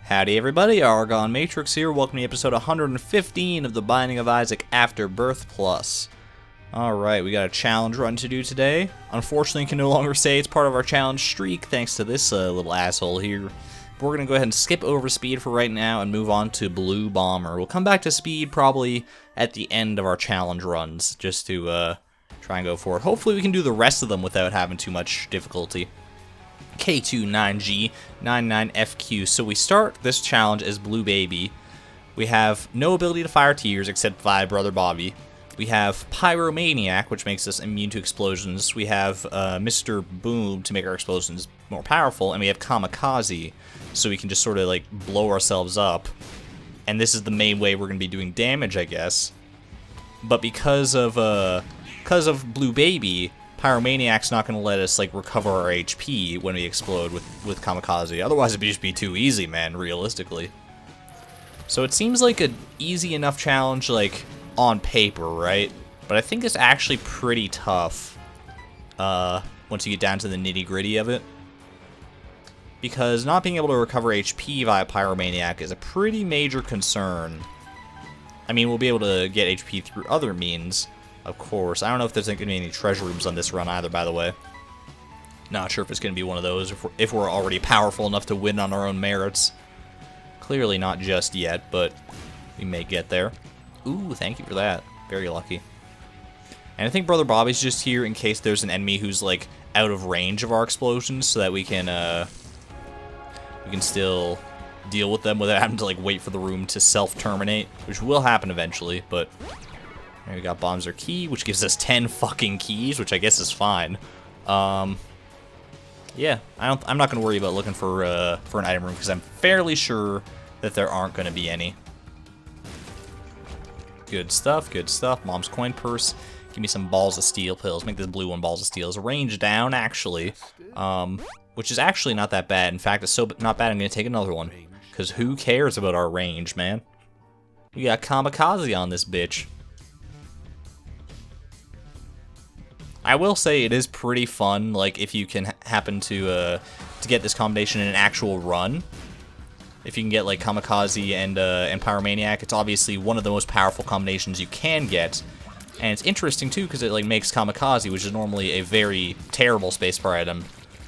Howdy everybody, ArgonMatrix here, welcome to episode 115 of The Binding of Isaac Afterbirth Plus. Alright, we got a challenge run to do today. Unfortunately, can no longer say it's part of our challenge streak thanks to this little asshole here. But we're going to go ahead and skip over speed for right now and move on to Blue Bomber. We'll come back to speed probably at the end of our challenge runs, just to try and go for it. Hopefully we can do the rest of them without having too much difficulty. K29G99FQ. So we start this challenge as Blue Baby. We have no ability to fire tears except by Brother Bobby. We have Pyromaniac, which makes us immune to explosions. We have Mr. Boom to make our explosions more powerful. And we have Kamikaze, so we can just sort of like blow ourselves up. And this is the main way we're going to be doing damage, I guess. But because of Blue Baby, Pyromaniac's not going to let us like recover our HP when we explode with Kamikaze. Otherwise it'd just be too easy, man, realistically. So it seems like an easy enough challenge, like, on paper, right? But I think it's actually pretty tough once you get down to the nitty-gritty of it. Because not being able to recover HP via Pyromaniac is a pretty major concern. I mean, we'll be able to get HP through other means, of course. I don't know if there's going to be any treasure rooms on this run either, by the way. Not sure if it's going to be one of those, if we're already powerful enough to win on our own merits. Clearly not just yet, but we may get there. Ooh, thank you for that. Very lucky. And I think Brother Bobby's just here in case there's an enemy who's, like, out of range of our explosions, so that we can still deal with them without having to, like, wait for the room to self-terminate, which will happen eventually, but... There we got Bombs or Key, which gives us 10 fucking keys, which I guess is fine. Yeah, I'm not going to worry about looking for an item room, because I'm fairly sure that there aren't going to be any. Good stuff, good stuff. Mom's Coin Purse. Give me some Balls of Steel pills. Make this blue one Balls of Steel. It's a range down, actually, which is actually not that bad. In fact, it's so not bad I'm going to take another one, because who cares about our range, man? We got Kamikaze on this bitch. I will say it is pretty fun, like, if you can happen to get this combination in an actual run. If you can get, like, Kamikaze and Pyromaniac, it's obviously one of the most powerful combinations you can get. And it's interesting, too, because it, like, makes Kamikaze, which is normally a very terrible spacebar item,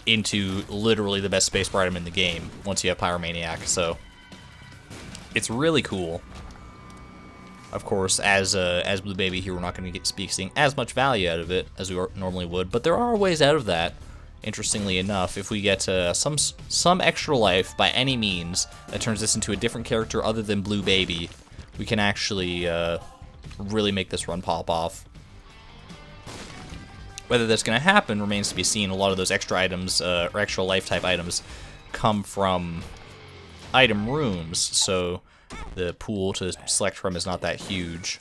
into literally the best spacebar item in the game, once you have Pyromaniac, so... It's really cool. Of course, as Blue Baby here, we're not going to be seeing as much value out of it as we normally would, but there are ways out of that. Interestingly enough, if we get some extra life by any means that turns this into a different character other than Blue Baby, we can actually really make this run pop off. Whether that's going to happen remains to be seen. A lot of those extra items, or extra life type items, come from item rooms, so the pool to select from is not that huge.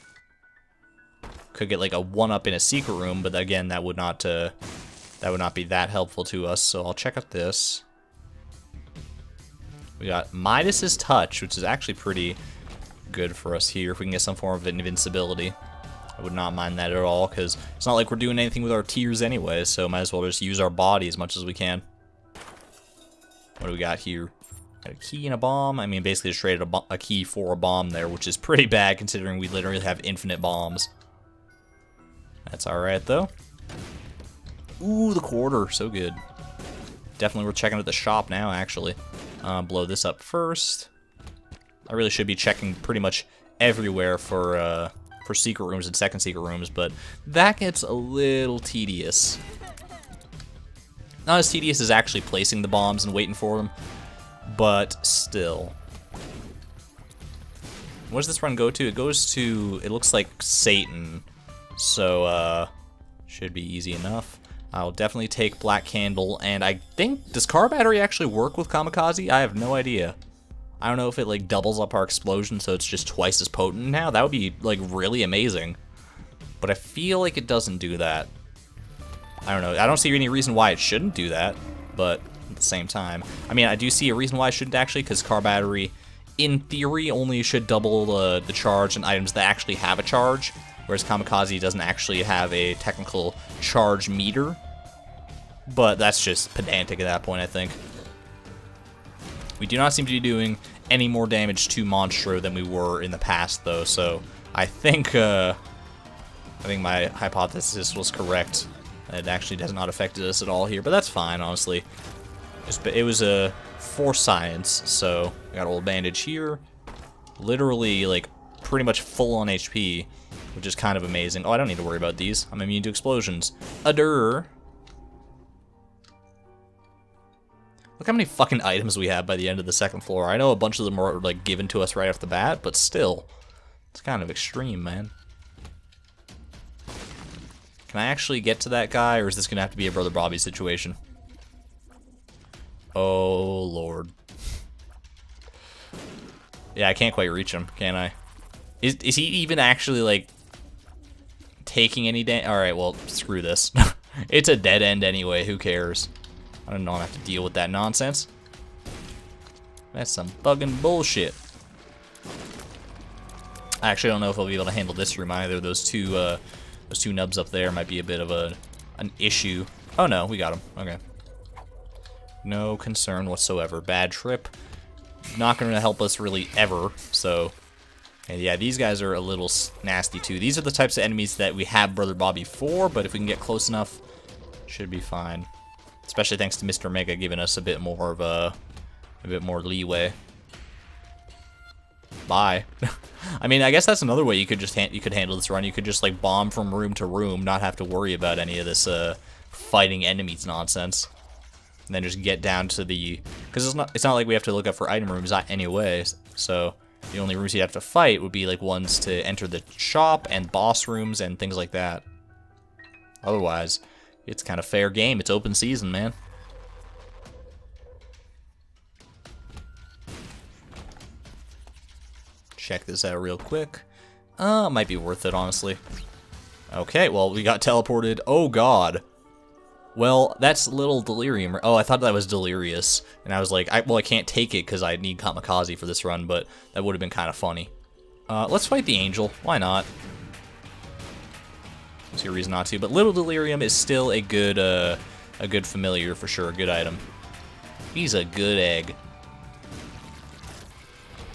Could get like a 1-up in a secret room, but again, that would not be that helpful to us. So I'll check out this. We got Midas's Touch, which is actually pretty good for us here if we can get some form of invincibility. I would not mind that at all, because it's not like we're doing anything with our tears anyway, so might as well just use our body as much as we can. What do we got here? A key and a bomb. I mean, basically just traded a key for a bomb there, which is pretty bad considering we literally have infinite bombs. That's alright, though. Ooh, the quarter. So good. Definitely worth checking out the shop now, actually. Blow this up first. I really should be checking pretty much everywhere for secret rooms and second secret rooms, but that gets a little tedious. Not as tedious as actually placing the bombs and waiting for them, but still. What does this run go to? It goes to, it looks like Satan, so should be easy enough. I'll definitely take Black Candle, and I think, does Car Battery actually work with Kamikaze? I have no idea. I don't know if it like doubles up our explosion so it's just twice as potent now. That would be like really amazing, but I feel like it doesn't do that. I don't know. I don't see any reason why it shouldn't do that, but at the same time, I mean, I do see a reason why I shouldn't actually, because Car Battery, in theory, only should double the charge in items that actually have a charge, whereas Kamikaze doesn't actually have a technical charge meter. But that's just pedantic at that point, I think. We do not seem to be doing any more damage to Monstro than we were in the past, though, so I think my hypothesis was correct. It actually has not affected us at all here, but that's fine, honestly. It was for science, so we got a little bandage here. Literally, like, pretty much full on HP, which is kind of amazing. Oh, I don't need to worry about these. I'm immune to explosions. Adder. Look how many fucking items we have by the end of the second floor. I know a bunch of them are, like, given to us right off the bat, but still. It's kind of extreme, man. Can I actually get to that guy, or is this going to have to be a Brother Bobby situation? Oh, Lord. Yeah, I can't quite reach him, can I? Is he even actually, like, taking any damage? Alright, well, screw this. It's a dead end anyway, who cares? I don't have to deal with that nonsense. That's some bugging bullshit. I actually don't know if I'll be able to handle this room either. Those two nubs up there might be a bit of an issue. Oh no, we got them. Okay. No concern whatsoever. Bad trip. Not going to help us really ever, so... And yeah, these guys are a little nasty too. These are the types of enemies that we have Brother Bobby for, but if we can get close enough, should be fine. Especially thanks to Mr. Mega giving us a bit more of a bit more leeway. Bye. I mean, I guess that's another way you could just handle this run. You could just like bomb from room to room, not have to worry about any of this fighting enemies nonsense. And then just get down to the, because it's not like we have to look up for item rooms anyway. So the only rooms you have to fight would be like ones to enter the shop and boss rooms and things like that. Otherwise, it's kind of fair game. It's open season, man. Check this out real quick. Might be worth it, honestly. Okay, well, we got teleported. Oh, God. Well, that's little delirium. Oh, I thought that was delirious. And I was like, I can't take it because I need kamikaze for this run, but that would have been kind of funny. Let's fight the angel. Why not? Don't see a reason not to. But little delirium is still a good familiar for sure. A good item. He's a good egg.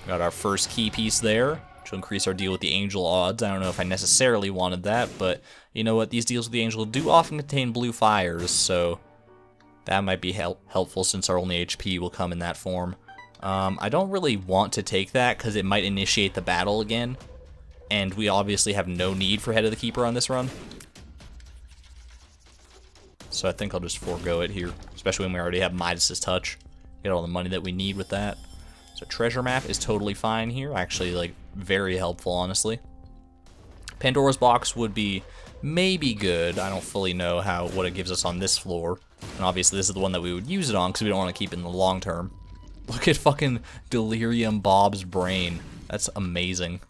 Got our first key piece there, which will increase our deal with the angel odds. I don't know if I necessarily wanted that, but you know what? These deals with the angel do often contain blue fires, so that might be helpful since our only HP will come in that form. I don't really want to take that because it might initiate the battle again, and we obviously have no need for Head of the Keeper on this run. So I think I'll just forego it here, especially when we already have Midas's Touch. Get all the money that we need with that. So treasure map is totally fine here. Actually, like, very helpful, honestly. Pandora's box would be maybe good. I don't fully know what it gives us on this floor. And obviously this is the one that we would use it on because we don't want to keep it in the long term. Look at fucking Delirium Bob's brain. That's amazing.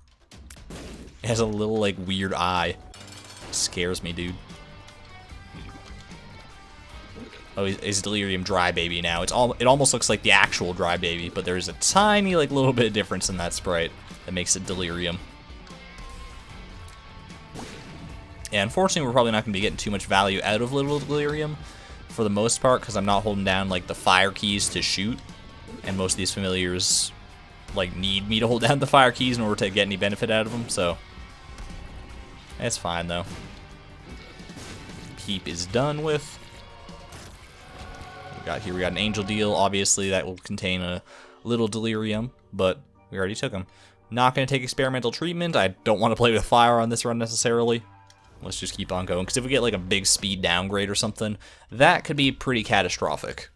It has a little, like, weird eye. It scares me, dude. Oh, he's Delirium Dry Baby now. It almost looks like the actual Dry Baby, but there's a tiny, like, little bit of difference in that sprite that makes it Delirium. Yeah, unfortunately, we're probably not going to be getting too much value out of Little Delirium for the most part, because I'm not holding down, like, the fire keys to shoot, and most of these familiars, like, need me to hold down the fire keys in order to get any benefit out of them, so it's fine, though. Keep is done with. We got an angel deal. Obviously, that will contain a little delirium, but we already took them. Not going to take experimental treatment. I don't want to play with fire on this run necessarily. Let's just keep on going, because if we get like a big speed downgrade or something, that could be pretty catastrophic.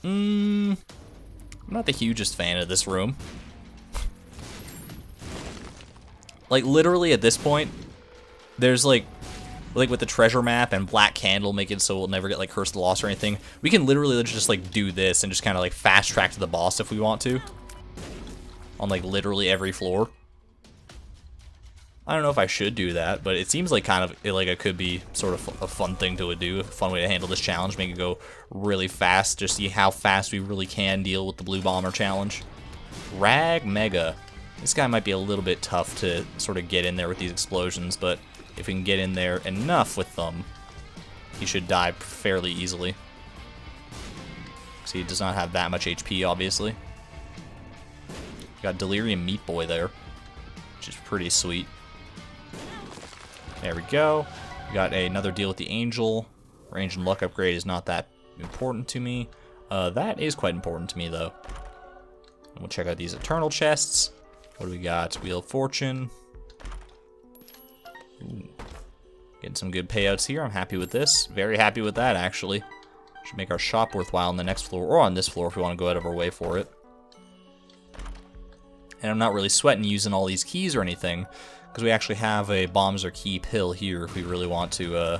I'm not the hugest fan of this room. Like, literally at this point, there's like with the treasure map and Black Candle make it so we'll never get like Curse of the Lost or anything, we can literally just like do this and just kind of like fast track to the boss if we want to. On like literally every floor. I don't know if I should do that, but it seems like kind of like it could be sort of a fun thing to do, a fun way to handle this challenge, make it go really fast, just see how fast we really can deal with the Blue Bomber challenge. Rag Mega. This guy might be a little bit tough to sort of get in there with these explosions, but if we can get in there enough with them, he should die fairly easily. because he does not have that much HP, obviously. Got Delirium Meat Boy there, which is pretty sweet. There we go. We got another deal with the Angel. Range and luck upgrade is not that important to me. That is quite important to me, though. And we'll check out these Eternal chests. What do we got? Wheel of Fortune. Ooh. Getting some good payouts here. I'm happy with this. Very happy with that, actually. Should make our shop worthwhile on the next floor, or on this floor if we want to go out of our way for it. And I'm not really sweating using all these keys or anything, because we actually have a bombs or key pill here if we really want to,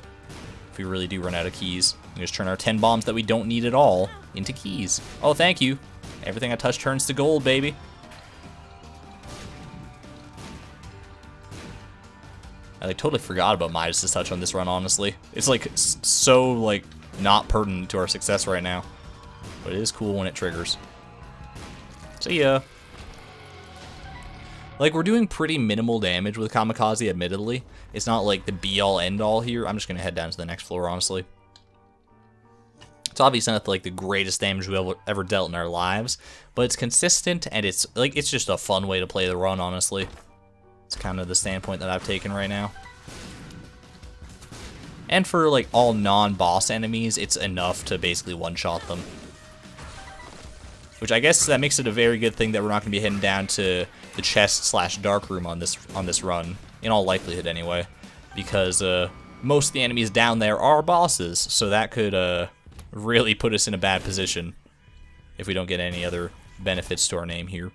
if we really do run out of keys. We can just turn our 10 bombs that we don't need at all into keys. Oh, thank you. Everything I touch turns to gold, baby. I like totally forgot about Midas's touch on this run, honestly. It's like so like not pertinent to our success right now. But it is cool when it triggers. See ya. Like, we're doing pretty minimal damage with Kamikaze, admittedly. It's not like the be-all, end-all here. I'm just going to head down to the next floor, honestly. It's obviously not like the greatest damage we've ever dealt in our lives, but it's consistent, and it's like it's just a fun way to play the run, honestly. It's kind of the standpoint that I've taken right now. And for like all non-boss enemies, it's enough to basically one-shot them. Which I guess that makes it a very good thing that we're not going to be heading down to the chest/dark room on this run, in all likelihood anyway, because most of the enemies down there are bosses, so that could really put us in a bad position if we don't get any other benefits to our name here.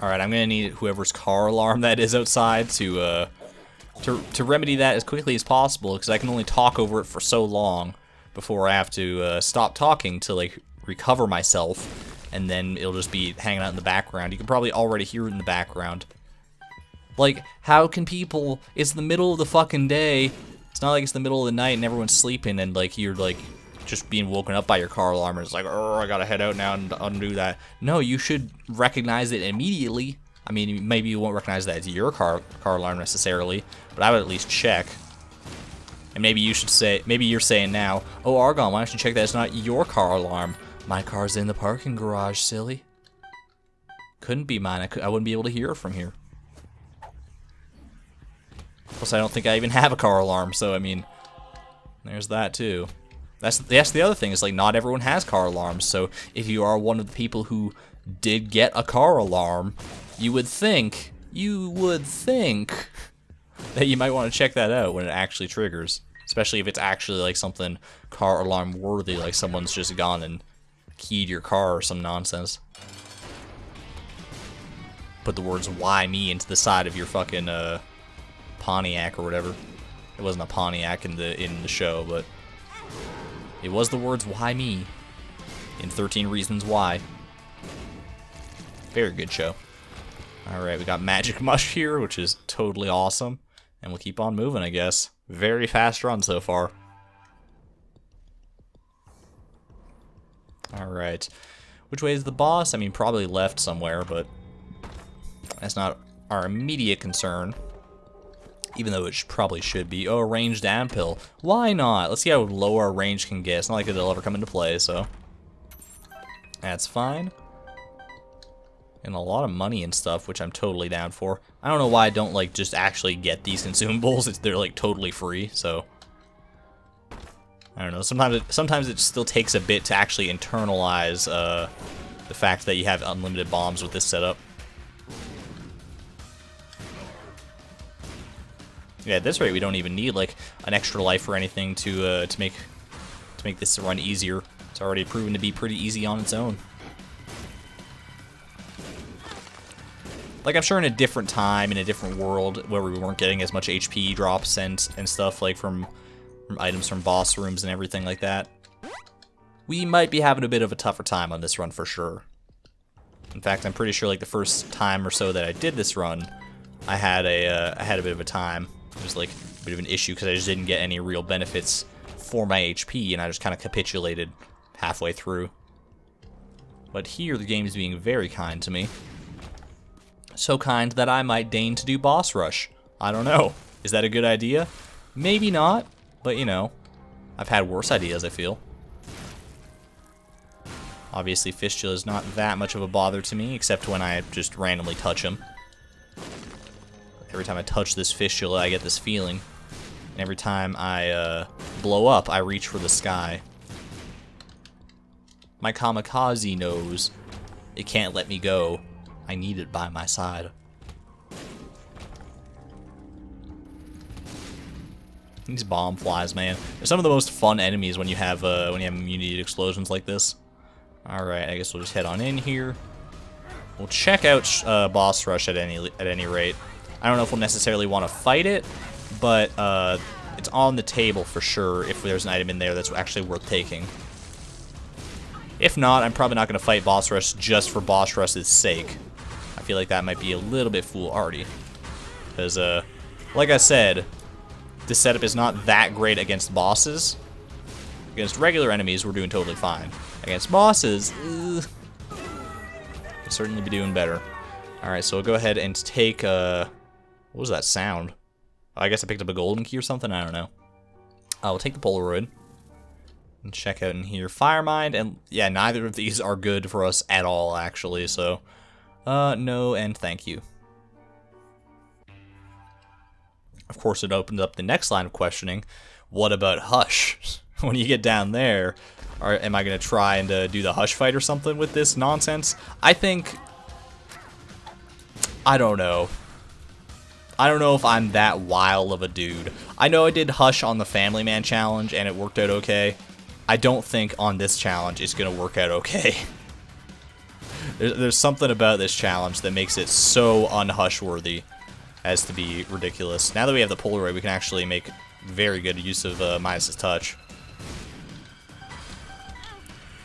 Alright, I'm going to need whoever's car alarm that is outside to remedy that as quickly as possible, because I can only talk over it for so long before I have to stop talking to like recover myself, and then it'll just be hanging out in the background. You can probably already hear it in the background. Like, how can people... It's the middle of the fucking day. It's not like it's the middle of the night and everyone's sleeping and like you're like just being woken up by your car alarm and it's like, oh, I gotta head out now and undo that. No, you should recognize it immediately. I mean, maybe you won't recognize that as your car alarm necessarily, but I would at least check. And maybe you should say, maybe you're saying now, oh, Argon, why don't you check that it's not your car alarm? My car's in the parking garage, silly. Couldn't be mine. I wouldn't be able to hear it from here. Plus, I don't think I even have a car alarm, so, I mean, there's that, too. That's the other thing, is, like, not everyone has car alarms, so if you are one of the people who did get a car alarm, you would think that you might want to check that out when it actually triggers. Especially if it's actually, like, something car alarm worthy, like someone's just gone and keyed your car or some nonsense. Put the words "why me" into the side of your fucking Pontiac or whatever. It wasn't a Pontiac in the show, but it was the words "why me" in 13 Reasons Why. Very good show. Alright, we got Magic Mush here, which is totally awesome. And we'll keep on moving, I guess. Very fast run so far. Alright. Which way is the boss? I mean, probably left somewhere, but that's not our immediate concern. Even though it probably should be. Oh, a range down pill. Why not? Let's see how low our range can get. It's not like it'll ever come into play, so that's fine. And a lot of money and stuff, which I'm totally down for. I don't know why I don't, like, just actually get these consumables. They're, like, totally free, so I don't know. Sometimes it still takes a bit to actually internalize the fact that you have unlimited bombs with this setup. Yeah, at this rate, we don't even need, like, an extra life or anything to make this run easier. It's already proven to be pretty easy on its own. Like, I'm sure in a different time, in a different world, where we weren't getting as much HP drops and stuff, like, from items from boss rooms and everything like that, we might be having a bit of a tougher time on this run for sure. In fact, I'm pretty sure, like, the first time or so that I did this run, I had a bit of a time. It was, like, a bit of an issue, because I just didn't get any real benefits for my HP, and I just kind of capitulated halfway through. But here, the game is being very kind to me. So kind that I might deign to do boss rush. I don't know. Is that a good idea? Maybe not, but you know, I've had worse ideas, I feel. Obviously, Fistula is not that much of a bother to me, except when I just randomly touch him. Every time I touch this Fistula, I get this feeling. And every time I blow up, I reach for the sky. My kamikaze knows it can't let me go. I need it by my side. These bomb flies, man. They're some of the most fun enemies when you have immunity to explosions like this. Alright, I guess we'll just head on in here. We'll check out Boss Rush at any rate. I don't know if we'll necessarily want to fight it, but it's on the table for sure if there's an item in there that's actually worth taking. If not, I'm probably not going to fight Boss Rush just for Boss Rush's sake. I feel like that might be a little bit foolhardy. Because, like I said, this setup is not that great against bosses. Against regular enemies, we're doing totally fine. Against bosses, we'll certainly be doing better. Alright, so we'll go ahead and take, what was that sound? Oh, I guess I picked up a golden key or something, I don't know. We'll take the Polaroid. And check out in here. Firemind, and yeah, neither of these are good for us at all, actually, so, no and thank you. Of course, it opened up the next line of questioning. What about Hush? When you get down there, am I going to try and do the Hush fight or something with this nonsense? I don't know. I don't know if I'm that wild of a dude. I know I did Hush on the Family Man challenge, and it worked out okay. I don't think on this challenge it's going to work out okay. There's something about this challenge that makes it so un-Hush-worthy as to be ridiculous. Now that we have the Polaroid, we can actually make very good use of Midas's touch.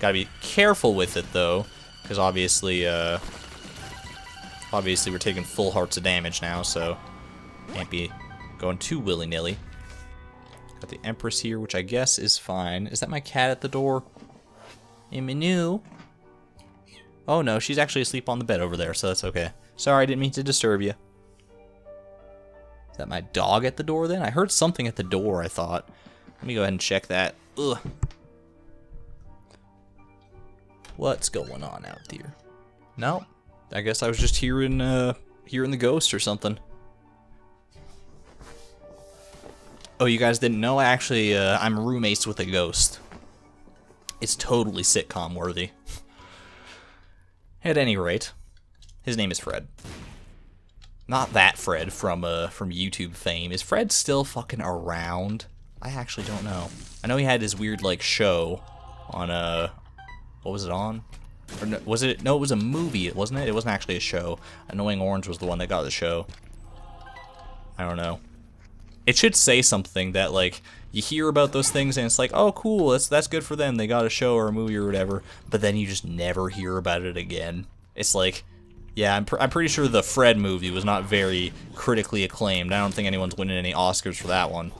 Gotta be careful with it, though, because obviously we're taking full hearts of damage now, so can't be going too willy-nilly. Got the Empress here, which I guess is fine. Is that my cat at the door? Hey, Manu. Oh, no, she's actually asleep on the bed over there, so that's okay. Sorry, I didn't mean to disturb you. Is that my dog at the door, then? I heard something at the door, I thought. Let me go ahead and check that. Ugh. What's going on out there? No, I guess I was just hearing the ghost or something. Oh, you guys didn't know? I'm roommates with a ghost. It's totally sitcom worthy. At any rate, his name is Fred. Not that Fred from YouTube fame. Is Fred still fucking around? I actually don't know. I know he had his weird like show on what was it on? Or no, was it? No, it was a movie, wasn't it? It wasn't actually a show. Annoying Orange was the one that got the show. I don't know. It should say something that like you hear about those things and it's like, oh cool, that's good for them. They got a show or a movie or whatever. But then you just never hear about it again. It's like, yeah, I'm pretty sure the Fred movie was not very critically acclaimed. I don't think anyone's winning any Oscars for that one.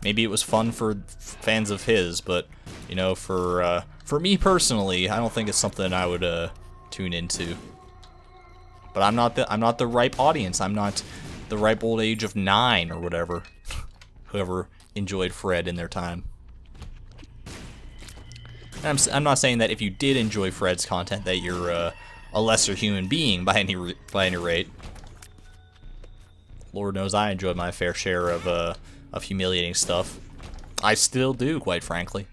Maybe it was fun for fans of his, but you know, for me personally, I don't think it's something I would tune into. But I'm not the ripe audience. I'm not the ripe old age of 9 or whatever. Whoever enjoyed Fred in their time. And I'm not saying that if you did enjoy Fred's content that you're a lesser human being by any rate. Lord knows I enjoyed my fair share of humiliating stuff. I still do, quite frankly.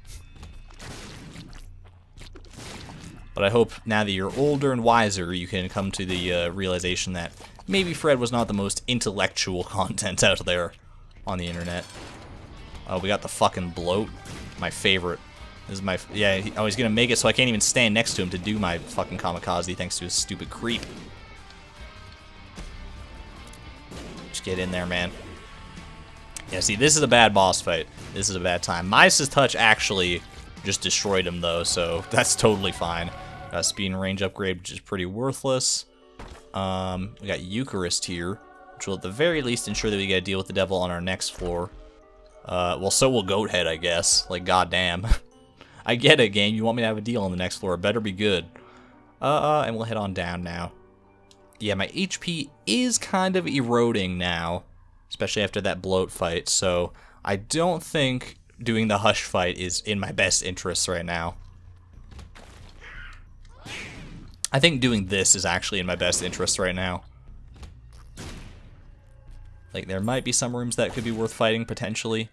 But I hope now that you're older and wiser, you can come to the realization that maybe Fred was not the most intellectual content out there on the internet. Oh, we got the fucking bloat. My favorite. This is my... Yeah, he's gonna make it so I can't even stand next to him to do my fucking kamikaze thanks to his stupid creep. Just get in there, man. Yeah, see, this is a bad boss fight. This is a bad time. Midas's touch actually just destroyed him, though, so that's totally fine. Got a speed and range upgrade, which is pretty worthless. We got Eucharist here, which will at the very least ensure that we get a deal with the devil on our next floor. Well, so will Goathead, I guess. Like, goddamn. I get it, game. You want me to have a deal on the next floor. It better be good. And we'll head on down now. Yeah, my HP is kind of eroding now, especially after that bloat fight, so I don't think doing the Hush fight is in my best interests right now. I think doing this is actually in my best interest right now. Like, there might be some rooms that could be worth fighting, potentially.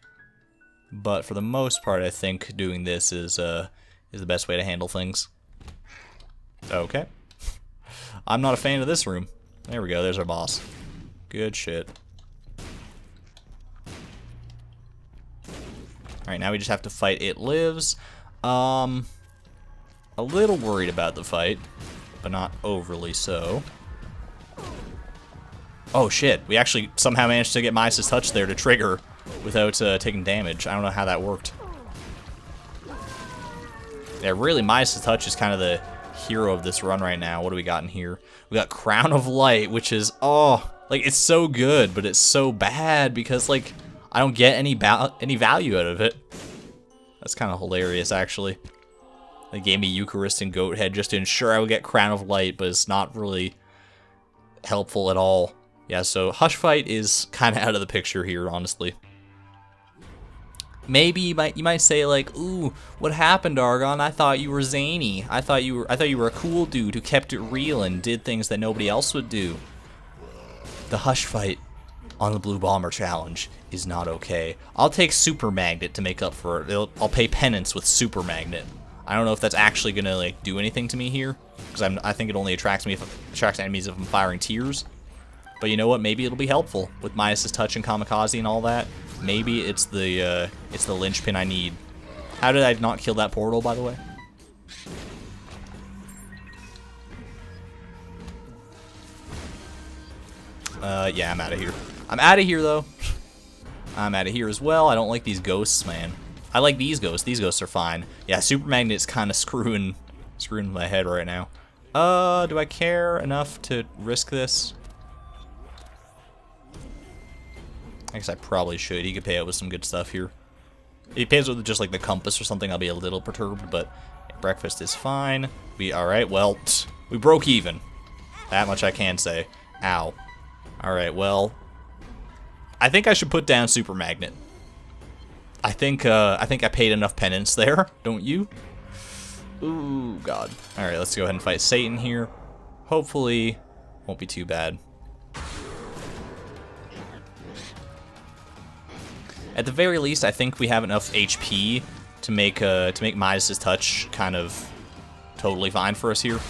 But for the most part, I think doing this is the best way to handle things. Okay. I'm not a fan of this room. There we go, there's our boss. Good shit. Alright, now we just have to fight It Lives. A little worried about the fight, but not overly so. Oh shit, we actually somehow managed to get Midas' touch there to trigger without taking damage. I don't know how that worked. Yeah, really, Midas' touch is kind of the hero of this run right now. What do we got in here? We got Crown of Light, which is, oh, like, it's so good, but it's so bad because, like, I don't get any value out of it. That's kind of hilarious, actually. They gave me Eucharist and Goat Head just to ensure I would get Crown of Light, but it's not really helpful at all. Yeah, so Hush Fight is kind of out of the picture here, honestly. Maybe you might say, like, ooh, what happened, Argon? I thought you were zany. I thought you were a cool dude who kept it real and did things that nobody else would do. The Hush Fight on the Blue Bomber Challenge is not okay. I'll take Super Magnet to make up for it. I'll pay penance with Super Magnet. I don't know if that's actually gonna, like, do anything to me here, because I think it only attracts enemies if I'm firing tears. But you know what? Maybe it'll be helpful with Midas' touch and Kamikaze and all that. Maybe it's the linchpin I need. How did I not kill that portal, by the way? Yeah, I'm out of here. I'm out of here, though. I'm out of here as well. I don't like these ghosts, man. I like these ghosts. These ghosts are fine. Yeah, Super Magnet's kind of screwing my head right now. Do I care enough to risk this? I guess I probably should. He could pay out with some good stuff here. If he pays with just like the compass or something, I'll be a little perturbed, but breakfast is fine. Alright, well, we broke even. That much I can say. Ow. Alright, well, I think I should put down Super Magnet. I think I paid enough penance there, don't you? Ooh, God. Alright, let's go ahead and fight Satan here. Hopefully, won't be too bad. At the very least, I think we have enough HP to make Midas' touch kind of totally fine for us here.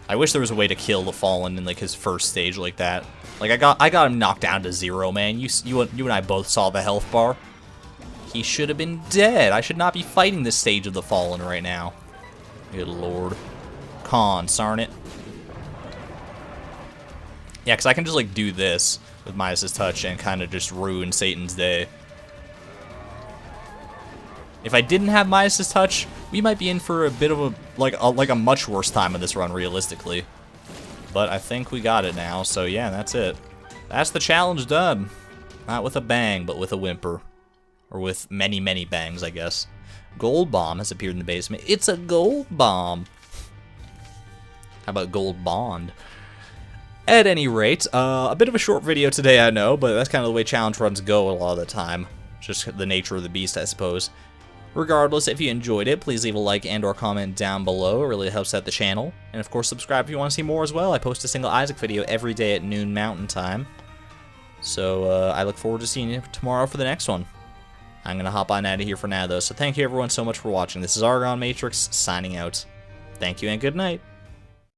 I wish there was a way to kill the Fallen in like his first stage like that. Like I got him knocked down to 0, man. You and I both saw the health bar. He should have been dead. I should not be fighting this stage of the Fallen right now. Good lord. Darn it. Yeah, because I can just like do this with Midas' touch and kind of just ruin Satan's day. If I didn't have Midas' touch, we might be in for a bit of a much worse time of this run, realistically. But I think we got it now, so yeah, that's it. That's the challenge done. Not with a bang, but with a whimper. Or with many, many bangs, I guess. Gold Bomb has appeared in the basement. It's a gold bomb. How about Gold Bond? At any rate, a bit of a short video today, I know, but that's kind of the way challenge runs go a lot of the time. Just the nature of the beast, I suppose. Regardless, if you enjoyed it, please leave a like and or comment down below. It really helps out the channel. And of course, subscribe if you want to see more as well. I post a single Isaac video every day at noon Mountain Time. So I look forward to seeing you tomorrow for the next one. I'm going to hop on out of here for now, though. So thank you everyone so much for watching. This is ArgonMatrix signing out. Thank you and good night.